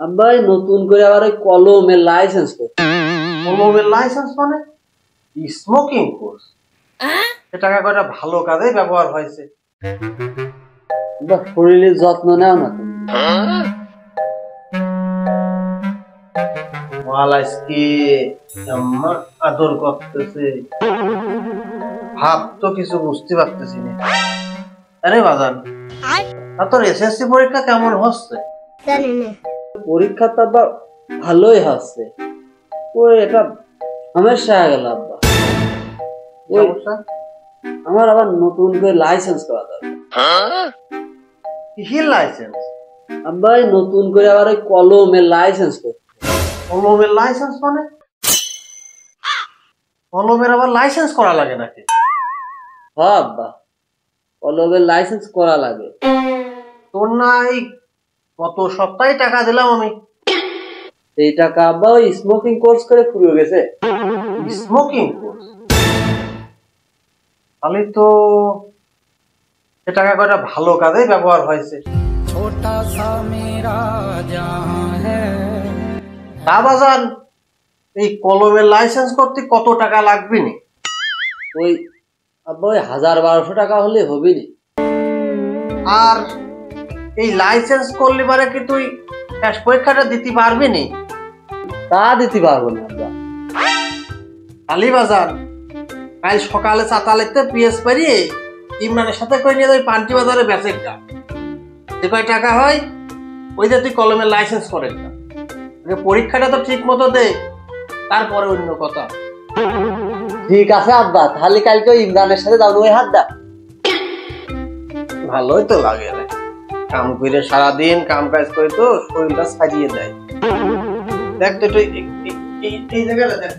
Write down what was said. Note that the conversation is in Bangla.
আব্বা নতুন করে আবার ওই কলমের লাইসেন্স করতে। কলমের লাইসেন্স মানে স্মোকিং কোর্স। এ টাকা কয়টা ভালো কাজে ব্যবহার হয়েছে। আব্বা শরীরের যত্ন নেও না তুমি। আজকে আমার আদর করতেছে, ভাব তো কিছু বুঝতে পারতেছি না। আরে বাজান, তোর এসএসসি পরীক্ষা কেমন হচ্ছে? পরীক্ষা তো আব্বা ভালোই হচ্ছে। ওই এটা সমস্যা হয়ে গেল আব্বা। ওই আমার আবার নতুন করে লাইসেন্স করা দরকার। কিসের লাইসেন্স? আব্বা এই নতুন করে আবার ওই কলমের লাইসেন্স করতে। কলমের লাইসেন্স মানে? কলমের আবার লাইসেন্স করা লাগে নাকি? হ্যাঁ আব্বা, কলমের লাইসেন্স করা লাগে। তোর না এই গত সপ্তাহে টাকা দিলাম আমি। এই টাকা আব্বা ওই স্মোকিং কোর্স করে ফুরিয়ে গেছে। Smoking course? তাহলে তো এ টাকা কয়টা ভালো কাজে ব্যবহার হয়েছে। ছোটা সা মেরা জাহাঁ হ্যায়। তা বাজান, এই কলমের লাইসেন্স করতে কত টাকা লাগবে নি? ওই আব্বা ওই 1000-1200 টাকা হলে হবে নি। আর এই লাইসেন্স করলে পারে কি তুই ক্যাশ পরীক্ষাটা দিতে পারবি নি? তা দিতে পারবো না আব্বা। কালী বাজার কাল সকালে চাতালেতে পিএস পারিয়ে ইমরানের সাথে করে নিয়ে যাই পান্টি বাজারে বেচেকটা। যে কয় টাকা হয় ওই যে তুই কলমের লাইসেন্স করে না। পরীক্ষাটা তো ঠিক মতো দে, তারপরে অন্য কথা। ঠিক আছে আব্বা, তাহলে কালকে ইমরানের সাথে যাবো ওই হাতটা। ভালোই তো লাগে রে, কাম করে সারাদিন কাম কাজ করে তো শরীরটা সাজিয়ে দেয়। দেখ তো এই জায়গাটা দেখ।